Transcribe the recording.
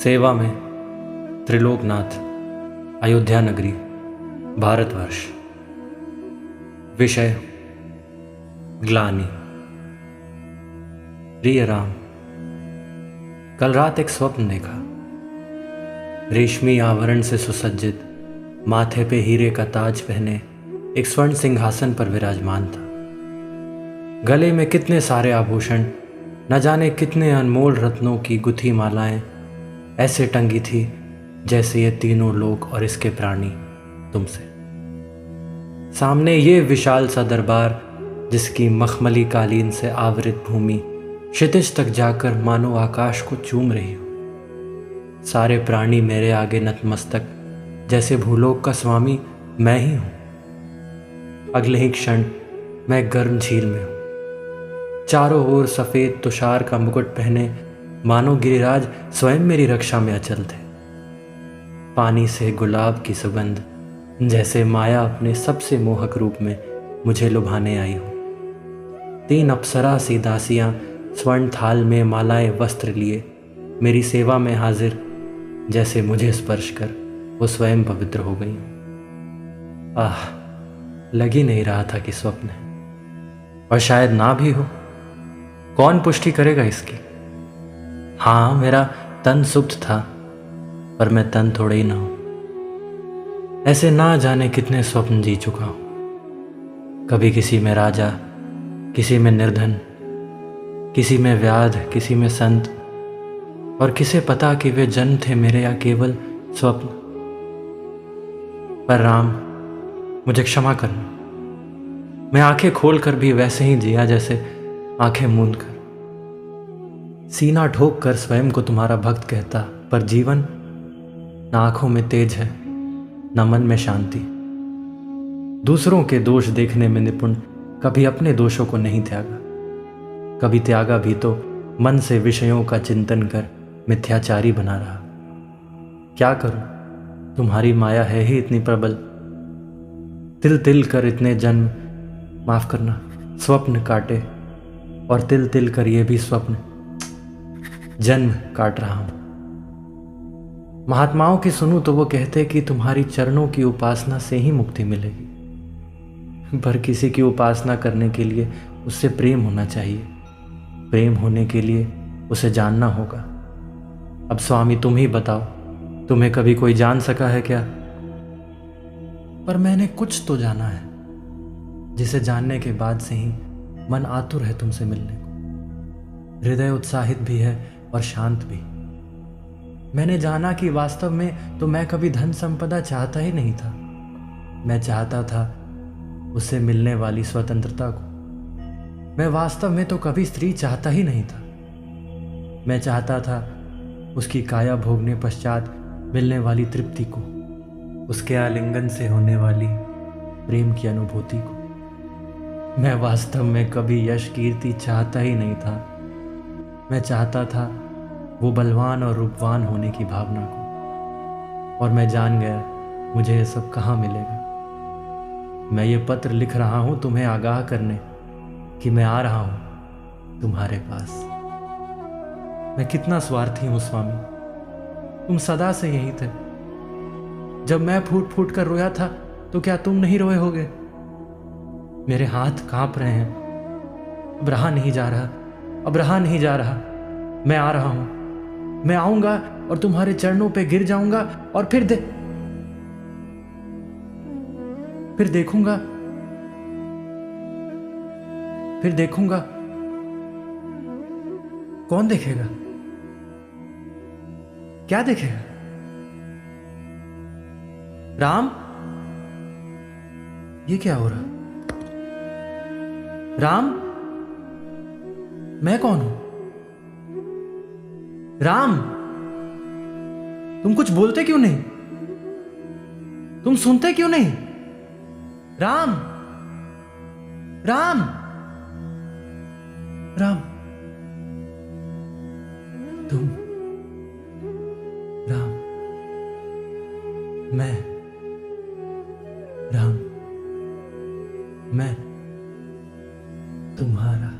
सेवा में त्रिलोकनाथ, अयोध्या नगरी, भारतवर्ष। विषय ग्लानि। प्रिय राम, कल रात एक स्वप्न देखा। रेशमी आवरण से सुसज्जित, माथे पे हीरे का ताज पहने एक स्वर्ण सिंहासन पर विराजमान था। गले में कितने सारे आभूषण, न जाने कितने अनमोल रत्नों की गुथी मालाएं ऐसे टंगी थी जैसे ये तीनों लोक और इसके प्राणी तुमसे। सामने ये विशाल सा दरबार, जिसकी मखमली कालीन से आवृत भूमि क्षितिज तक जाकर मानो आकाश को चूम रही हो। सारे प्राणी मेरे आगे नतमस्तक, जैसे भूलोक का स्वामी मैं ही हूं। अगले ही क्षण मैं गर्म झील में हूं। चारों ओर सफेद तुषार का मुकुट पहने मानो गिरिराज स्वयं मेरी रक्षा में अचल थे। पानी से गुलाब की सुगंध, जैसे माया अपने सबसे मोहक रूप में मुझे लुभाने आई हो। 3 अप्सरा सी दासियां स्वर्ण थाल में मालाएं वस्त्र लिए मेरी सेवा में हाजिर, जैसे मुझे स्पर्श कर वो स्वयं पवित्र हो गई। आह, लग ही नहीं रहा था कि स्वप्न है, और शायद ना भी हो। कौन पुष्टि करेगा इसकी? हाँ, मेरा तन सुप्त था, पर मैं तन थोड़े ही ना हूं। ऐसे ना जाने कितने स्वप्न जी चुका हूं। कभी किसी में राजा, किसी में निर्धन, किसी में व्याध, किसी में संत, और किसे पता कि वे जन्म थे मेरे या केवल स्वप्न। पर राम, मुझे क्षमा करना। मैं आंखें खोलकर भी वैसे ही जिया जैसे आंखें मूंद कर। सीना ठोक कर स्वयं को तुम्हारा भक्त कहता, पर जीवन न आंखों में तेज है, न मन में शांति। दूसरों के दोष देखने में निपुण, कभी अपने दोषों को नहीं त्यागा। कभी त्यागा भी तो मन से विषयों का चिंतन कर मिथ्याचारी बना रहा। क्या करूं, तुम्हारी माया है ही इतनी प्रबल। तिल तिल कर इतने जन्म, माफ करना, स्वप्न काटे, और तिल तिल कर ये भी स्वप्न जन्म काट रहा हूं। महात्माओं की सुनूं तो वो कहते कि तुम्हारी चरणों की उपासना से ही मुक्ति मिलेगी। पर किसी की उपासना करने के लिए उससे प्रेम होना चाहिए। प्रेम होने के लिए उसे जानना होगा। अब स्वामी, तुम ही बताओ, तुम्हें कभी कोई जान सका है क्या? पर मैंने कुछ तो जाना है, जिसे जानने के बाद से ही मन आतुर है तुमसे मिलने को। हृदय उत्साहित भी है और शांत भी। मैंने जाना कि वास्तव में तो मैं कभी धन संपदा चाहता ही नहीं था। मैं चाहता था उससे मिलने वाली स्वतंत्रता को। मैं वास्तव में तो कभी स्त्री चाहता ही नहीं था। मैं चाहता था उसकी काया भोगने पश्चात मिलने वाली तृप्ति को, उसके आलिंगन से होने वाली प्रेम की अनुभूति को। मैं वास्तव में कभी यश कीर्ति चाहता ही नहीं था। मैं चाहता था वो बलवान और रूपवान होने की भावना को। और मैं जान गया मुझे ये सब कहाँ मिलेगा। मैं ये पत्र लिख रहा हूं तुम्हें आगाह करने कि मैं आ रहा हूं तुम्हारे पास। मैं कितना स्वार्थी हूं स्वामी। तुम सदा से यही थे। जब मैं फूट फूट कर रोया था तो क्या तुम नहीं रोए होगे? मेरे हाथ कांप रहे हैं। अब रहा नहीं जा रहा, अब रहा नहीं जा रहा। मैं आ रहा हूं। मैं आऊंगा और तुम्हारे चरणों पे गिर जाऊंगा, और फिर देखूंगा, फिर देखूंगा। कौन देखेगा? क्या देखेगा? राम, ये क्या हो रहा? राम, मैं कौन हूं? राम, तुम कुछ बोलते क्यों नहीं? तुम सुनते क्यों नहीं? राम, राम, राम, तुम, राम, मैं, राम, मैं तुम्हारा।